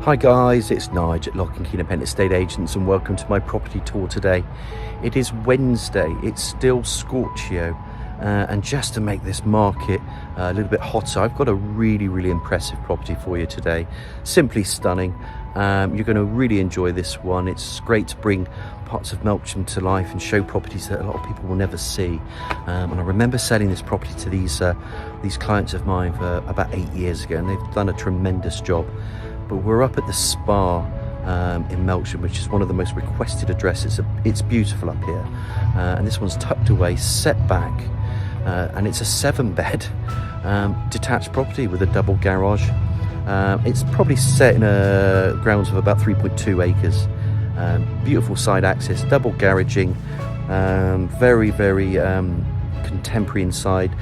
Hi guys, it's Nige at Lock & Key Independent Estate Agents and welcome to my property tour today. It is Wednesday, it's still Scorchio, and just to make this market a little bit hotter, I've got a really impressive property for you today. Simply stunning. You're going to really enjoy this one. It's great to bring parts of Melksham to life and show properties that a lot of people will never see. And I remember selling this property to these clients of mine for about 8 years ago, and they've done a tremendous job. But we're up at the Spa in Melksham, which is one of the most requested addresses. It's beautiful up here, and this one's tucked away, set back, and it's a 7-bed detached property with a double garage. It's probably set in a grounds of about 3.2 acres. Beautiful side access, double garaging, very contemporary inside.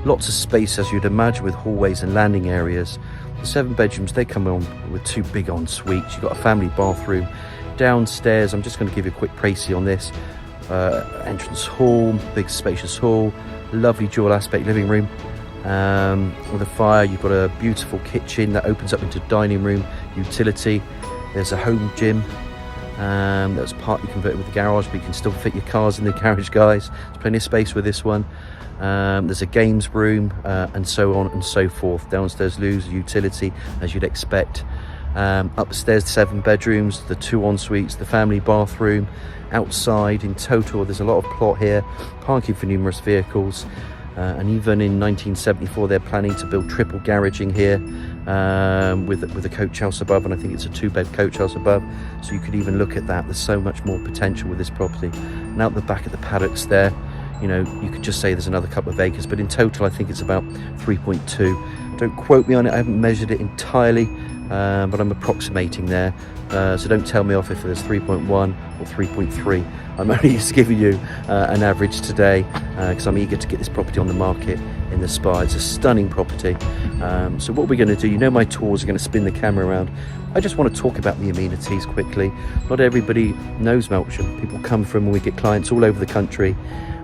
Lots of space, as you'd imagine, with hallways and landing areas. The 7 bedrooms, they come on with 2 big en-suites. You've got a family bathroom. Downstairs, I'm just going to give you a quick précis on this. Entrance hall, big spacious hall, lovely dual aspect living room. With a fire, you've got a beautiful kitchen that opens up into dining room, utility. There's a home gym that's partly converted with the garage, but you can still fit your cars in the garage, guys. There's plenty of space with this one. There's a games room, and so on and so forth. Downstairs loos, utility, as you'd expect. Upstairs, 7 bedrooms, the 2 en-suites, the family bathroom. Outside, in total, there's a lot of plot here, parking for numerous vehicles. And even in 1974, they're planning to build triple garaging here, with a coach house above, and I think it's a 2-bed coach house above. So you could even look at that. There's so much more potential with this property. And out the back of the paddocks there, you know, you could just say there's another couple of acres, but in total I think it's about 3.2. Don't quote me on it, I haven't measured it entirely, but I'm approximating there. So don't tell me off if there's 3.1 or 3.3. I'm only just giving you an average today, because I'm eager to get this property on the market in the Spa. It's a stunning property. So what we're going to do, you know my tours are going to spin the camera around. I just want to talk about the amenities quickly. Not everybody knows Melksham. People come from, and we get clients all over the country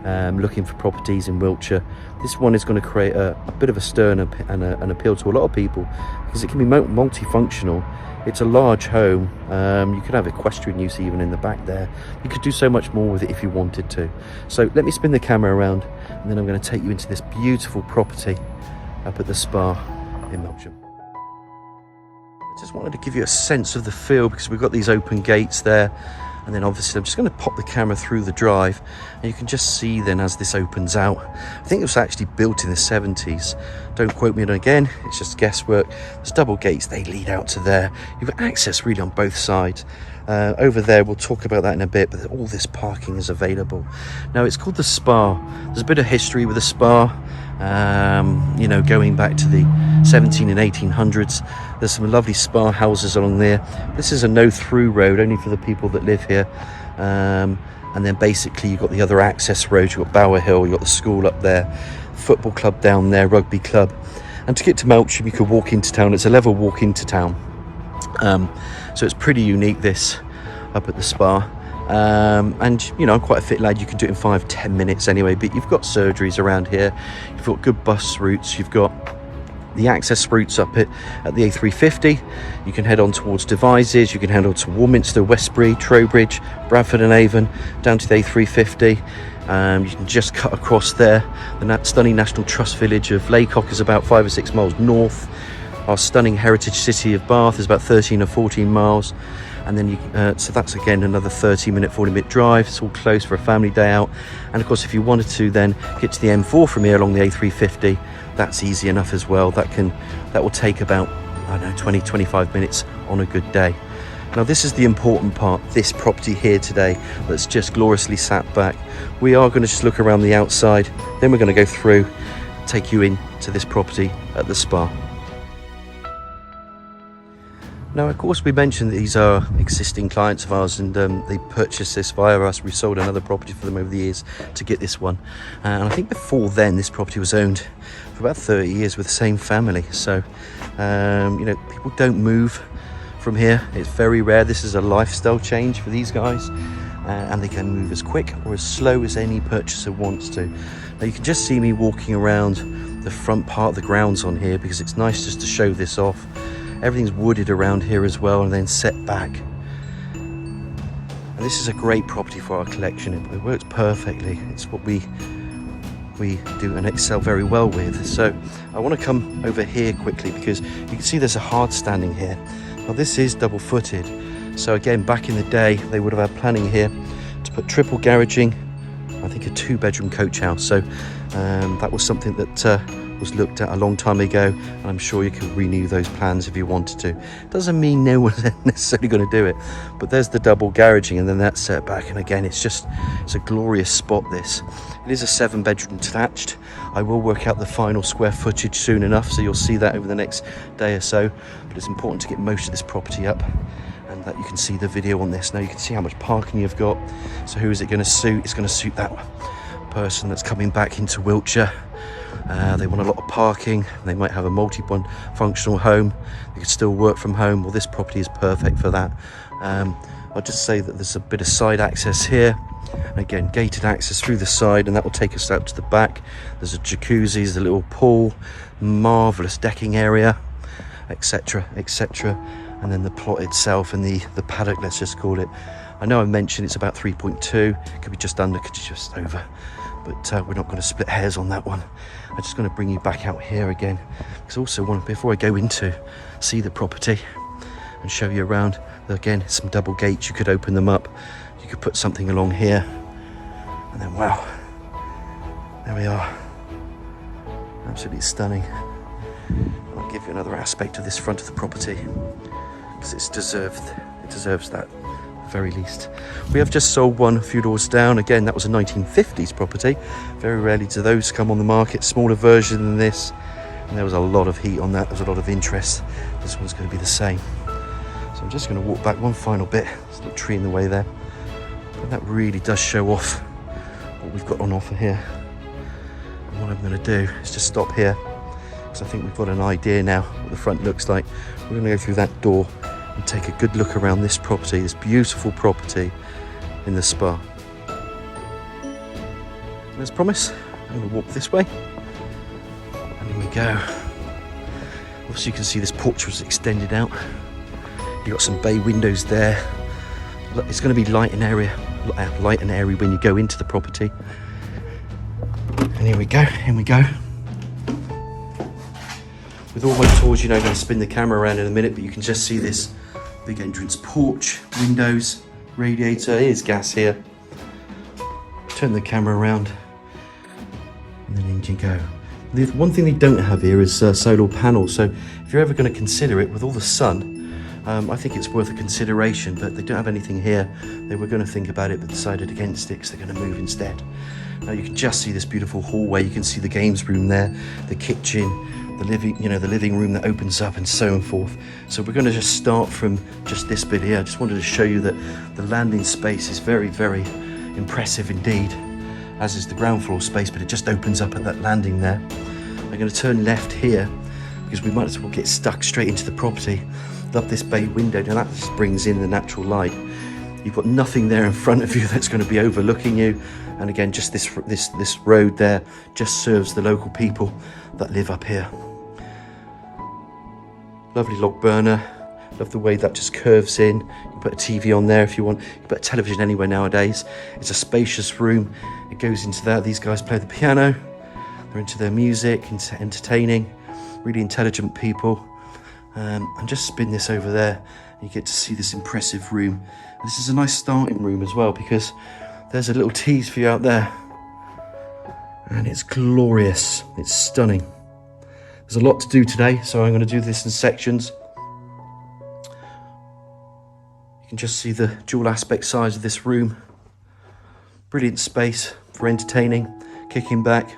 looking for properties in Wiltshire. This one is going to create a bit of a stir and an appeal to a lot of people, because it can be multifunctional. It's a large home. You could have equestrian use even in the back there. You could do so much more with it if you wanted to. So let me spin the camera around, and then I'm going to take you into this beautiful property up at the Spa in Melksham. I just wanted to give you a sense of the feel, because we've got these open gates there. And then obviously I'm just going to pop the camera through the drive, and you can just see then as this opens out. I think it was actually built in the 70s. Don't quote me on it again, it's just guesswork. There's double gates, they lead out to there. You've got access really on both sides. Over there, we'll talk about that in a bit, but all this parking is available. Now, it's called the Spa. There's a bit of history with the Spa, you know, going back to the 17 and 1800s. There's some lovely spa houses along there. This is a no-through road, only for the people that live here. And then basically you've got the other access roads. You've got Bower Hill, you've got the school up there, football club down there, rugby club. And to get to Melksham, you could walk into town. It's a level walk into town. So it's pretty unique, this, up at the Spa. And you know, I'm quite a fit lad, you can do it in 5-10 minutes anyway. But you've got surgeries around here, you've got good bus routes, you've got the access routes up at the A350. You can head on towards Devizes, you can head on to Warminster, Westbury, Trowbridge, Bradford and Avon, down to the A350. You can just cut across there. The stunning National Trust village of Laycock is about 5 or 6 miles north. Our stunning heritage city of Bath is about 13 or 14 miles. And then so that's again another 30-minute, 40-minute drive. It's all close for a family day out. And of course, if you wanted to then get to the M4 from here along the A350, that's easy enough as well. That will take about, I don't know, 20-25 minutes on a good day. Now, this is the important part, this property here today that's just gloriously sat back. We are going to just look around the outside, then we're going to go through, take you into this property at the Spa. Now, of course, we mentioned that these are existing clients of ours, and they purchased this via us. We sold another property for them over the years to get this one. And I think before then, this property was owned for about 30 years with the same family. So, you know, people don't move from here. It's very rare. This is a lifestyle change for these guys. And they can move as quick or as slow as any purchaser wants to. Now, you can just see me walking around the front part of the grounds on here, because it's nice just to show this off. Everything's wooded around here as well, and then set back. And this is a great property for our collection. It works perfectly. It's what we do and excel very well with. So I want to come over here quickly because you can see there's a hard standing here. Now this is double footed. So again, back in the day, they would have had planning here to put triple garaging, I think a 2-bedroom coach house. So that was something that was looked at a long time ago, and I'm sure you could renew those plans if you wanted to. Doesn't mean no one's necessarily going to do it, but there's the double garaging and then that setback, and again it's a glorious spot. This it is a 7-bedroom detached. I will work out the final square footage soon enough, so you'll see that over the next day or so, but it's important to get most of this property up and that you can see the video on this. Now you can see how much parking you've got. So who is it going to suit? It's going to suit that person that's coming back into Wiltshire. They want a lot of parking. They might have a multi-functional home. They could still work from home. Well, this property is perfect for that. I'll just say that there's a bit of side access here. Again, gated access through the side, and that will take us out to the back. There's a jacuzzi, there's a little pool, marvellous decking area, etc, etc. And then the plot itself and the paddock, let's just call it. I know I mentioned it's about 3.2. It could be just under, could be just over. But we're not going to split hairs on that one. I'm just going to bring you back out here again, because I also want, before I go into see the property and show you around, again, some double gates. You could open them up. You could put something along here, and then wow, there we are. Absolutely stunning. I'll give you another aspect of this front of the property, because it's deserved. It deserves that. Very least. We have just sold one a few doors down. Again, that was a 1950s property. Very rarely do those come on the market. Smaller version than this, and there was a lot of heat on that. There was a lot of interest. This one's going to be the same. So I'm just going to walk back one final bit. There's a little tree in the way there, but that really does show off what we've got on offer here. And what I'm going to do is just stop here, because I think we've got an idea now what the front looks like. We're going to go through that door and take a good look around this property, this beautiful property in the spa. And as promised, I'm going to walk this way. And here we go. Obviously you can see this porch was extended out. You've got some bay windows there. It's going to be light and airy when you go into the property. And here we go, here we go. With all my tours, you know, I'm going to spin the camera around in a minute, but you can just see this big entrance porch, windows, radiator. Here's gas here. Turn the camera around, and then in you go. The one thing they don't have here is solar panels, so if you're ever going to consider it, with all the sun, I think it's worth a consideration, but they don't have anything here. They were going to think about it, but decided against it because they're going to move instead. Now you can just see this beautiful hallway. You can see the games room there, the kitchen, the living room that opens up, and so forth. So we're going to just start from just this bit here. I just wanted to show you that the landing space is very, very impressive indeed, as is the ground floor space, but it just opens up at that landing there. I'm going to turn left here, because we might as well get stuck straight into the property. Up this bay window, now that just brings in the natural light. You've got nothing there in front of you that's going to be overlooking you, and again, just this road there just serves the local people that live up here. Lovely log burner. Love the way that just curves in. You can put a TV on there if you want. You can put a television anywhere nowadays. It's a spacious room. It goes into that. These guys play the piano. They're into their music, into entertaining. Really intelligent people. And just spin this over there, and you get to see this impressive room. And this is a nice starting room as well, because there's a little tease for you out there, and it's glorious. It's stunning. There's a lot to do today, so I'm going to do this in sections. You can just see the dual aspect size of this room. Brilliant space for entertaining, kicking back.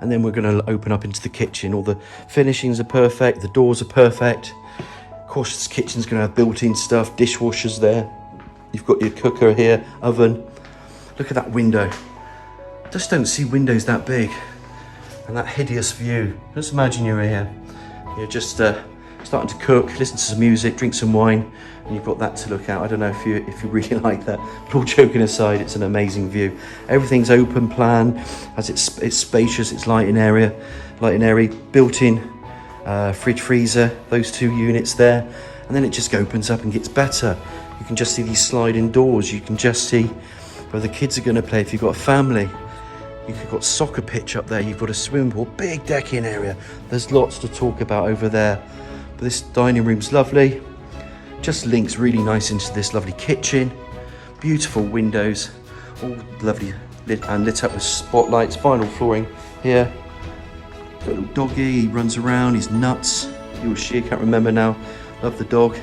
And then we're going to open up into the kitchen. All the finishings are perfect, the doors are perfect. Of course, this kitchen's going to have built-in stuff, dishwashers there. You've got your cooker here, oven. Look at that window. Just don't see windows that big. And that hideous view. Just imagine you're here. You're just starting to cook, listen to some music, drink some wine, and you've got that to look at. I don't know if you really like that, but all joking aside, it's an amazing view. Everything's open plan, as it's spacious, it's light and airy, built-in fridge, freezer, those 2 units there. And then it just opens up and gets better. You can just see these sliding doors. You can just see where the kids are going to play if you've got a family. You've got soccer pitch up there. You've got a swimming pool, big decking area. There's lots to talk about over there. But this dining room's lovely. Just links really nice into this lovely kitchen. Beautiful windows, all lovely lit up with spotlights. Vinyl flooring here. Got a little doggy, he runs around, he's nuts. He or she, I can't remember now. Love the dog.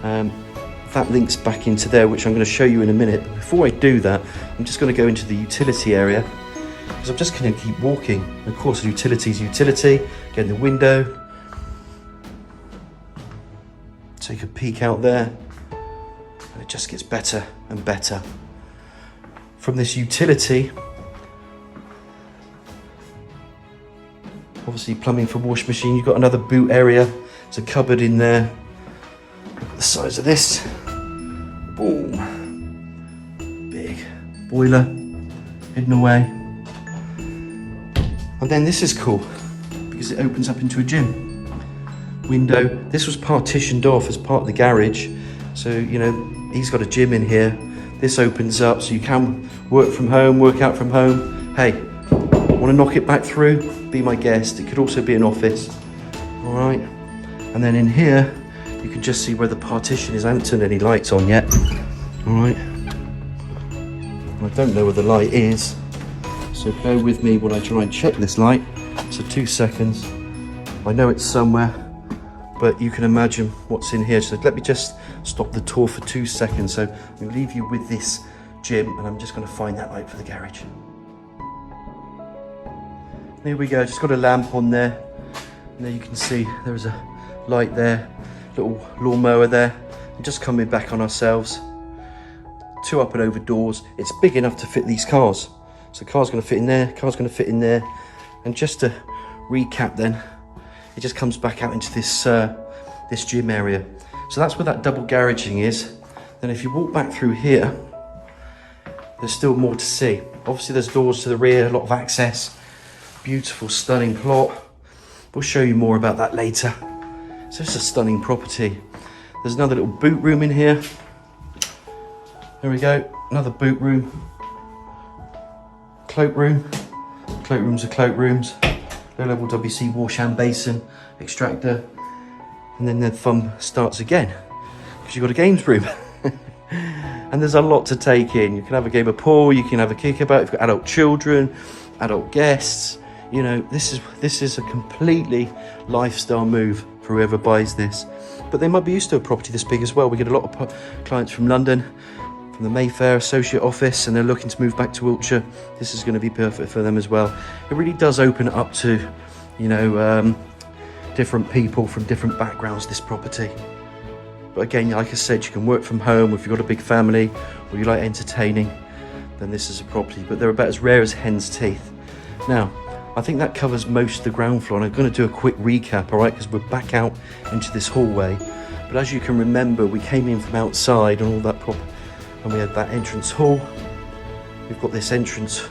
That links back into there, which I'm going to show you in a minute. But before I do that, I'm just going to go into the utility area, because I'm just going to keep walking. And of course, the utility's utility. Get in the window. Take a peek out there. And it just gets better and better. From this utility, obviously plumbing for wash machine. You've got another boot area. There's a cupboard in there. Look at the size of this. Boom. Big boiler hidden away. And then this is cool because it opens up into a gym. Window. This was partitioned off as part of the garage. So, you know, he's got a gym in here. This opens up so you can work from home, work out from home. Hey, want to knock it back through? Be my guest. It could also be an office. All right. And then in here, you can just see where the partition is. I haven't turned any lights on yet. All right. I don't know where the light is, so bear with me while I try and check this light. So 2 seconds. I know it's somewhere, but you can imagine what's in here. So let me just stop the tour for 2 seconds. So I'm going to leave you with this gym, and I'm just going to find that light for the garage. There we go. Just got a lamp on there, and there you can see there is a light there. Little lawnmower there. And just coming back on ourselves. 2 up and over doors. It's big enough to fit these cars. So car's going to fit in there, car's going to fit in there. And just to recap then, it just comes back out into this this gym area. So that's where that double garaging is. Then if you walk back through here, there's still more to see. Obviously there's doors to the rear, a lot of access. Beautiful, stunning plot. We'll show you more about that later. So it's a stunning property. There's another little boot room in here. There we go, another boot room. Cloakroom. Cloakrooms are cloakrooms. Low level WC wash and basin, extractor. And then the fun starts again, because you've got a games room. And there's a lot to take in. You can have a game of pool, you can have a kickabout, you've got adult children, adult guests. You know, this is a completely lifestyle move for whoever buys this. But they might be used to a property this big as well. We get a lot of clients from London, from the Mayfair associate office, and they're looking to move back to Wiltshire. This is going to be perfect for them as well. It really does open it up to, you know, different people from different backgrounds, this property. But again, like I said, you can work from home. If you've got a big family or you like entertaining, then this is a property. But they're about as rare as hen's teeth. Now, I think that covers most of the ground floor, and I'm going to do a quick recap, all right, because we're back out into this hallway. But as you can remember, we came in from outside and all that and we had that entrance hall. We've got this entrance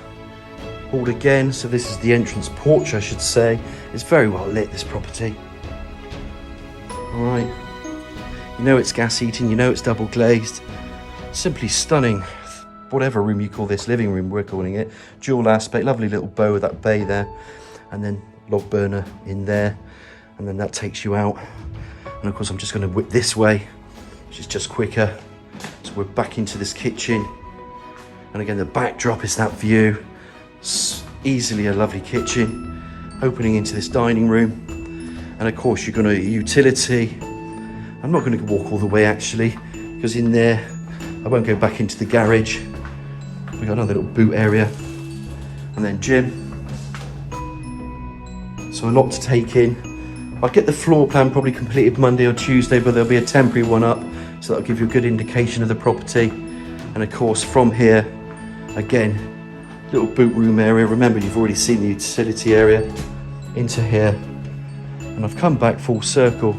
hall again, so this is the entrance porch, I should say. It's very well lit, this property. All right, you know it's gas heating, you know it's double glazed. Simply stunning. Whatever room you call this, living room we're calling it. Dual aspect, lovely little bow with that bay there. And then log burner in there. And then that takes you out. And of course I'm just going to whip this way, which is just quicker. So we're back into this kitchen. And again, the backdrop is that view. It's easily a lovely kitchen. Opening into this dining room. And of course you're going to utility. I'm not going to walk all the way actually, because in there, I won't go back into the garage. We've got another little boot area, and then gym. So a lot to take in. I'll get the floor plan probably completed Monday or Tuesday, but there'll be a temporary one up, so that'll give you a good indication of the property. And of course from here, again, little boot room area. Remember, you've already seen the utility area. Into here, and I've come back full circle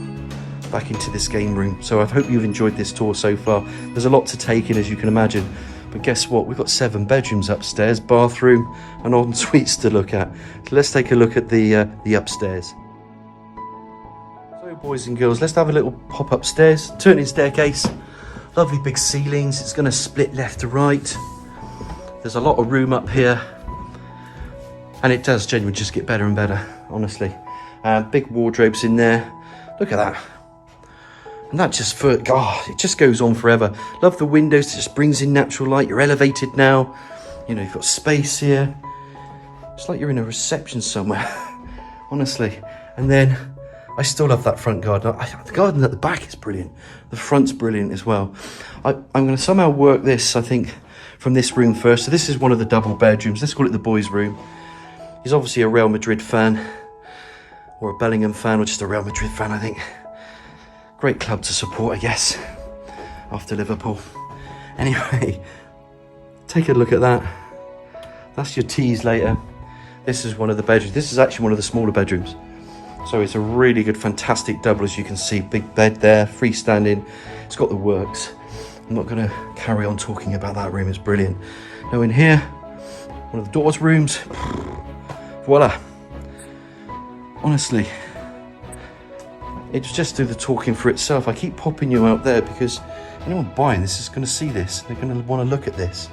back into this game room. So I hope you've enjoyed this tour so far. There's a lot to take in, as you can imagine, but guess what, we've got 7 bedrooms upstairs, bathroom and en suites to look at. So let's take a look at the upstairs. So boys and girls, let's have a little pop upstairs. Turning staircase, lovely big ceilings. It's going to split left to right. There's a lot of room up here, and it does genuinely just get better and better, honestly. Big wardrobes in there. Look at that. And that just, it just goes on forever. Love the windows, it just brings in natural light. You're elevated now. You know, you've got space here. It's like you're in a reception somewhere, honestly. And then I still love that front garden. The garden at the back is brilliant. The front's brilliant as well. I'm going to somehow work this, I think, from this room first. So this is one of the double bedrooms. Let's call it the boys' room. He's obviously a Real Madrid fan, or a Bellingham fan, or just a Real Madrid fan, I think. Great club to support, I guess, after Liverpool. Anyway, take a look at that. That's your teas later. This is one of the bedrooms. This is actually one of the smaller bedrooms. So it's a really good, fantastic double, as you can see. Big bed there, freestanding. It's got the works. I'm not going to carry on talking about that room. It's brilliant. Now in here, one of the daughter's rooms. Voila. Honestly, it's just do the talking for itself. I keep popping you out there because anyone buying this is going to see this. They're going to want to look at this.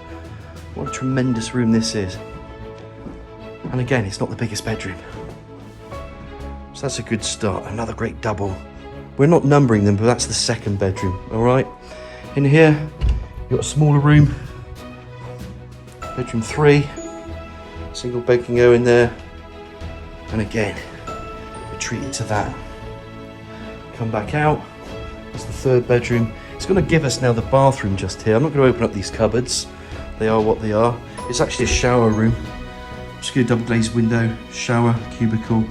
What a tremendous room this is. And again, it's not the biggest bedroom. So that's a good start. Another great double. We're not numbering them, but that's the second bedroom. All right. In here, you've got a smaller room. Bedroom 3. Single bed can go in there. And again, we're treated to that. Come back out. That's the third bedroom. It's going to give us now the bathroom just here. I'm not going to open up these cupboards. They are what they are. It's actually a shower room. Just get a double glazed window, shower, cubicle,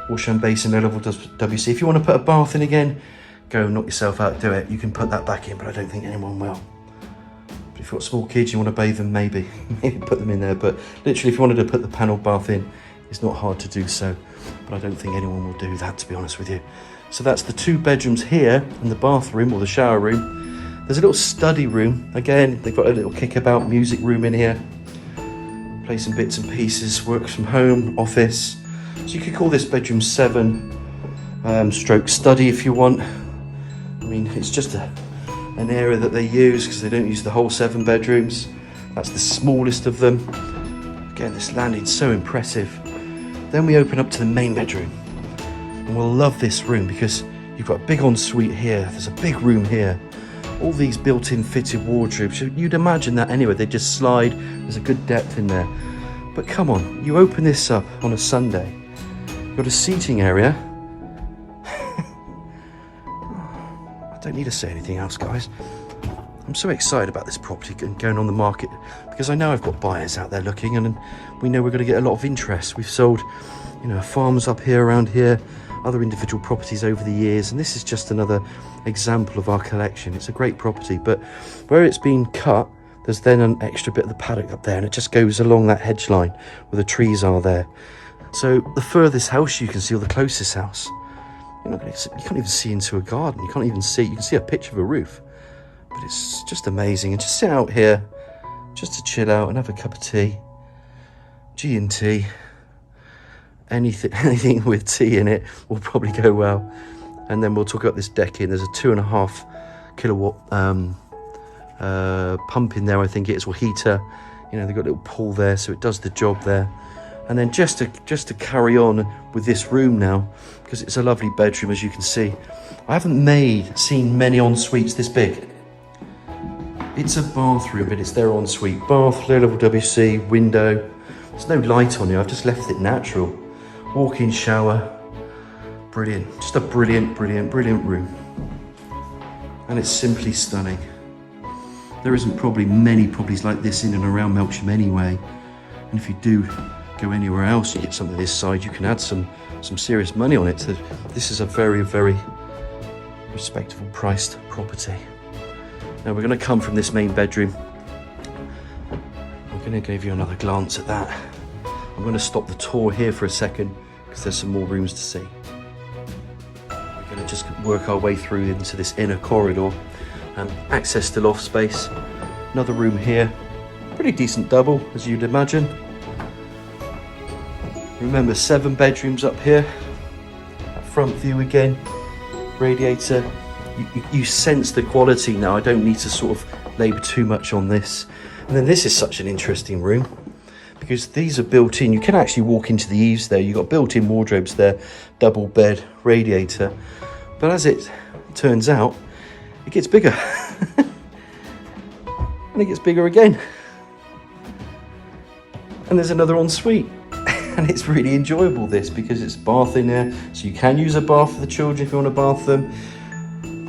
wash and basin, low level WC. If you want to put a bath in again, go knock yourself out, do it. You can put that back in, but I don't think anyone will. But if you've got small kids, you want to bathe them, maybe put them in there. But literally, if you wanted to put the panel bath in, it's not hard to do so. But I don't think anyone will do that, to be honest with you. So that's the 2 bedrooms here and the bathroom or the shower room. There's a little study room. Again, they've got a little kickabout music room in here. Play some bits and pieces, work from home, office. So you could call this bedroom 7 stroke study if you want. I mean, it's just an area that they use because they don't use the whole 7 bedrooms. That's the smallest of them. Again, this landing's so impressive. Then we open up to the main bedroom. And we'll love this room because you've got a big ensuite here. There's a big room here. All these built-in fitted wardrobes. You'd imagine that anyway. They just slide. There's a good depth in there. But come on, you open this up on a Sunday. You've got a seating area. I don't need to say anything else, guys. I'm so excited about this property and going on the market because I know I've got buyers out there looking, and we know we're going to get a lot of interest. We've sold, you know, farms up here, around here, other individual properties over the years, and this is just another example of our collection. It's a great property, but where it's been cut, there's then an extra bit of the paddock up there, and it just goes along that hedge line where the trees are there. So the furthest house you can see, or the closest house, you can't even see into a garden. You can't even see, you can see a pitch of a roof, but it's just amazing. And just sit out here, just to chill out and have a cup of tea, G&T. Anything with tea in it will probably go well. And then we'll talk about this decking. There's a 2.5 kilowatt pump in there, I think it is, or heater. You know, they've got a little pool there, so it does the job there. And then just to carry on with this room now, because it's a lovely bedroom, as you can see. I haven't seen many en-suites this big. It's a bathroom, but it's their ensuite. Bath, low level WC, window. There's no light on here. I've just left it natural. Walk-in shower. Brilliant. Just a brilliant room. And it's simply stunning. There isn't probably many properties like this in and around Melksham anyway. And if you do go anywhere else, you get something this side, you can add some serious money on it. So this is a very, very respectable priced property. Now we're going to come from this main bedroom. I'm going to give you another glance at that. I'm going to stop the tour here for a second because there's some more rooms to see. We're going to just work our way through into this inner corridor. Access to loft space. Another room here. Pretty decent double, as you'd imagine. Remember, 7 bedrooms up here. That front view again. radiator. You sense the quality now. I don't need to sort of labour too much on this. And then this is such an interesting room because these are built in. You can actually walk into the eaves there. You've got built-in wardrobes there, double bed, radiator. But as it turns out, it gets bigger. And it gets bigger again. And there's another ensuite. And it's really enjoyable, this, because it's a bath in there. So you can use a bath for the children if you want to bath them.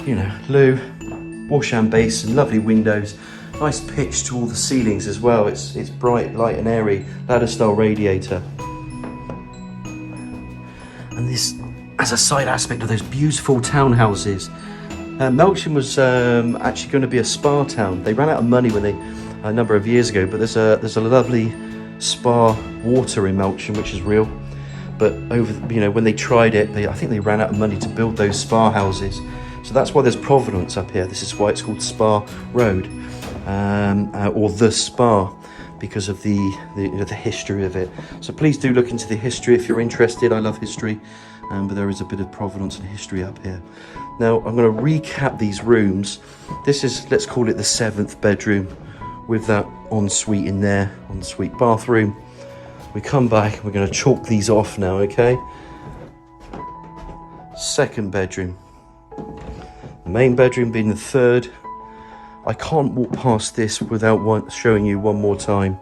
You know, loo, wash and basin, lovely windows. Nice pitch to all the ceilings as well. It's bright, light and airy, ladder style radiator. And this, as a side aspect of those beautiful townhouses, Melksham was actually going to be a spa town. They ran out of money when a number of years ago, but there's a lovely spa water in Melksham, which is real. But when they tried it, I think they ran out of money to build those spa houses. So that's why there's provenance up here. This is why it's called Spa Road, or the Spa, because of the history of it. So please do look into the history if you're interested. I love history, but there is a bit of provenance and history up here. Now I'm going to recap these rooms. This is, let's call it the 7th bedroom, with that ensuite in there, ensuite bathroom. We come back, we're going to chalk these off now, okay? 2nd bedroom. The main bedroom being the 3rd. I can't walk past this without showing you one more time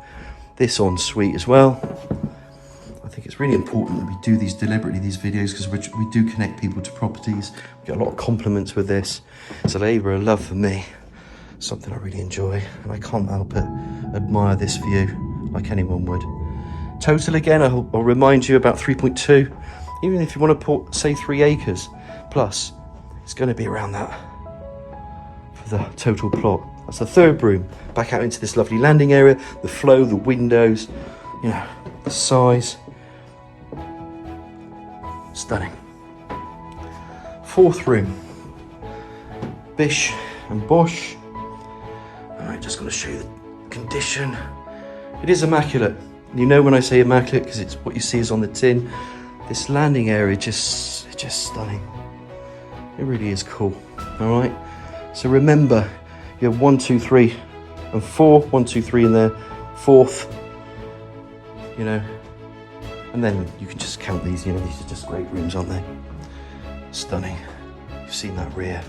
this ensuite as well. I think it's really important that we do these deliberately, these videos, because we do connect people to properties. We get a lot of compliments with this. It's a labour of love for me. Something I really enjoy, and I can't help but admire this view like anyone would. Total again, I'll remind you, about 3.2. Even if you want to put, say, 3 acres plus, it's going to be around that for the total plot. That's the 3rd room. Back out into this lovely landing area, the flow, the windows, you know, the size. Stunning. 4th room. Bish and bosh. Alright, just going to show you the condition. It is immaculate. You know when I say immaculate because it's what you see is on the tin. This landing area it's just stunning. It really is cool. Alright, so remember, you have 1, 2, 3 and 4. 1, 2, 3 in there. 4th, you know, and then you can just count these. You know, these are just great rooms, aren't they? Stunning. You've seen that rear.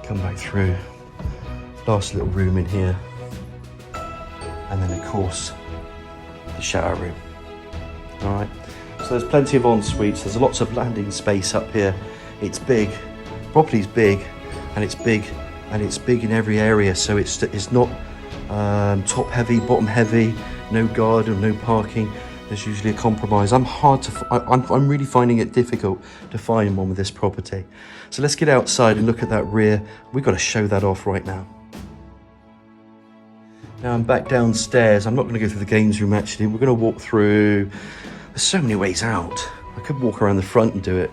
Come back through. Last little room in here, and then of course the shower room. All right, so there's plenty of en-suites. There's lots of landing space up here. It's big, property's big, and it's big in every area. So it's not top heavy, bottom heavy, no garden, no parking. There's usually a compromise. I'm really finding it difficult to find one with this property. So let's get outside and look at that rear. We've got to show that off right now. Now I'm back downstairs. I'm not going to go through the games room actually. We're going to walk through. There's so many ways out. I could walk around the front and do it,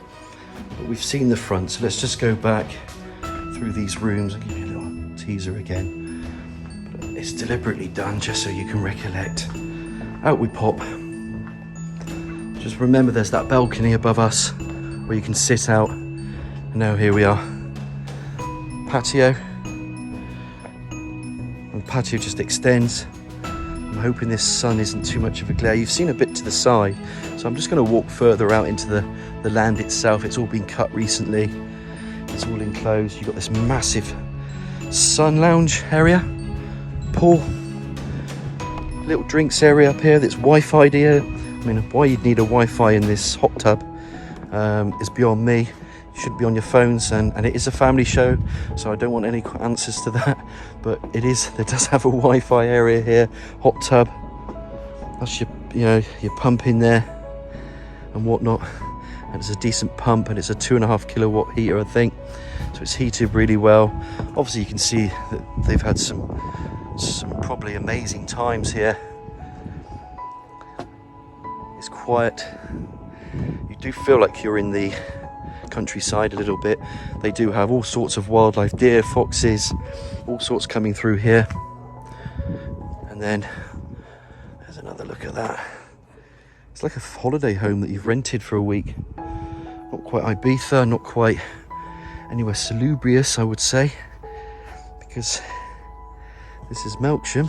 but we've seen the front. So let's just go back through these rooms. I'll give you a little teaser again. But it's deliberately done just so you can recollect. Out we pop. Just remember there's that balcony above us where you can sit out. And now here we are. Patio. And the patio just extends. I'm hoping this sun isn't too much of a glare. You've seen a bit to the side, so I'm just going to walk further out into the land itself. It's all been cut recently. It's all enclosed. You've got this massive sun lounge area, pool, little drinks area up here that's Wi-Fi'd here. I mean, why you'd need a Wi-Fi in this hot tub is beyond me. You should be on your phones, and it is a family show, so I don't want any answers to that. But it does have a Wi-Fi area here, hot tub. That's your pump in there and whatnot. And it's a decent pump, and it's a 2.5 kilowatt heater, I think. So it's heated really well. Obviously, you can see that they've had some probably amazing times here. It's quiet. You do feel like you're in the countryside a little bit. They do have all sorts of wildlife, deer, foxes, all sorts coming through here. And then there's another look at that. It's like a holiday home that you've rented for a week. Not quite Ibiza, not quite anywhere salubrious, I would say, because this is Melksham.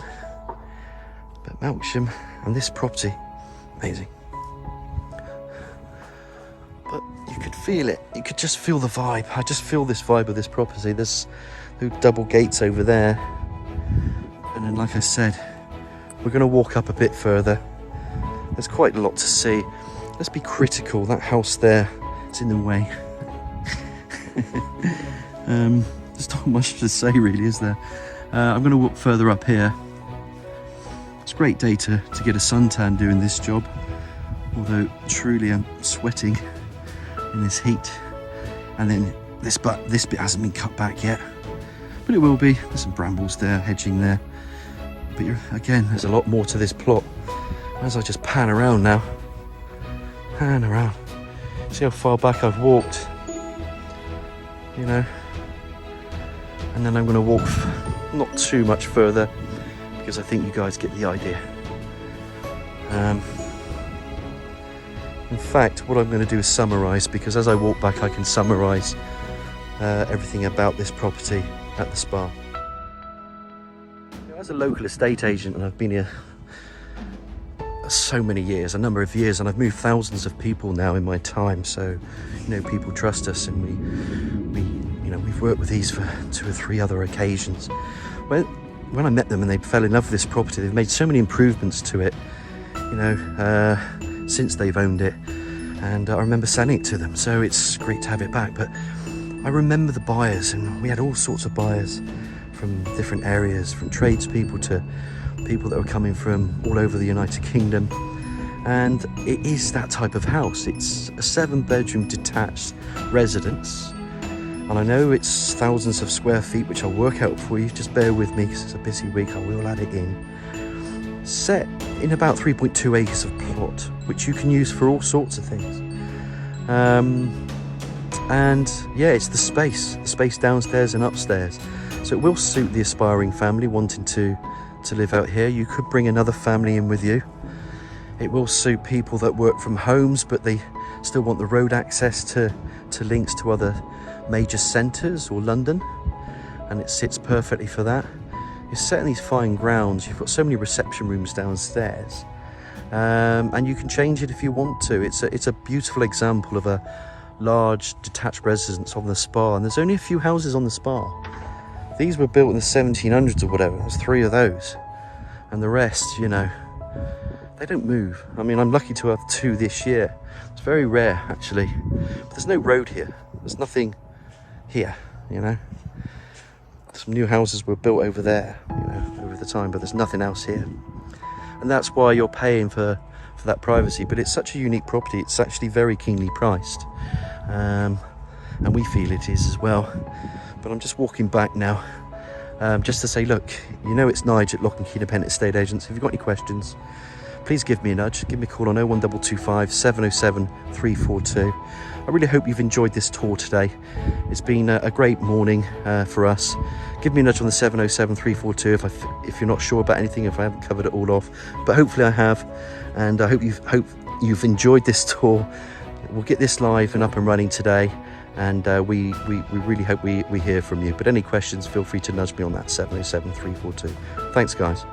But Melksham and this property, amazing. But you could feel it. You could just feel the vibe. I just feel this vibe of this property. There's double gates over there. And then, like I said, we're going to walk up a bit further. There's quite a lot to see. Let's be critical. That house there is in the way. There's not much to say really, is there? I'm going to walk further up here. It's a great day to get a suntan doing this job. Although truly I'm sweating in this heat. And then this bit hasn't been cut back yet. But it will be. There's some brambles there, hedging there. But again, there's a lot more to this plot. As I just pan around now. Pan around. See how far back I've walked. You know. And then I'm going to walk not too much further, because I think you guys get the idea. In fact, what I'm going to do is summarise, because as I walk back I can summarise everything about this property at the spa. As a local estate agent, and I've been here so many years, a number of years, and I've moved thousands of people now in my time, so people trust us, and we've worked with these for 2 or 3 other occasions. When I met them and they fell in love with this property, they've made so many improvements to it, since they've owned it, and I remember selling it to them, so it's great to have it back. But I remember the buyers, and we had all sorts of buyers from different areas, from tradespeople to people that were coming from all over the United Kingdom. And it is that type of house. It's a 7-bedroom detached residence, and I know it's thousands of square feet, which I'll work out for you. Just bear with me because it's a busy week. I will add it in. Set in about 3.2 acres of plot, which you can use for all sorts of things. And yeah, it's the space downstairs and upstairs. So it will suit the aspiring family wanting to live out here. You could bring another family in with you. It will suit people that work from homes, but they still want the road access to links to other major centres or London, and it sits perfectly for that. It's set in these fine grounds. You've got so many reception rooms downstairs, and you can change it if you want to. It's a beautiful example of a large detached residence on the spa, and there's only a few houses on the spa. These were built in the 1700s or whatever. There's 3 of those, and the rest, they don't move. I mean, I'm lucky to have 2 this year. It's very rare actually, but there's no road here. There's nothing here, Some new houses were built over there, over the time, but there's nothing else here. And that's why you're paying for that privacy. But it's such a unique property. It's actually very keenly priced, and we feel it is as well. But I'm just walking back now, just to say, look, it's Nigel at Lock and Key Independent Estate Agents. If you've got any questions, please give me a nudge. Give me a call on 01225 707 342. I really hope you've enjoyed this tour today. It's been a great morning for us. Give me a nudge on the 707 342 if you're not sure about anything, if I haven't covered it all off. But hopefully I have, and I hope you've enjoyed this tour. We'll get this live and up and running today, and we really hope we hear from you. But any questions, feel free to nudge me on that 707 342. Thanks, guys.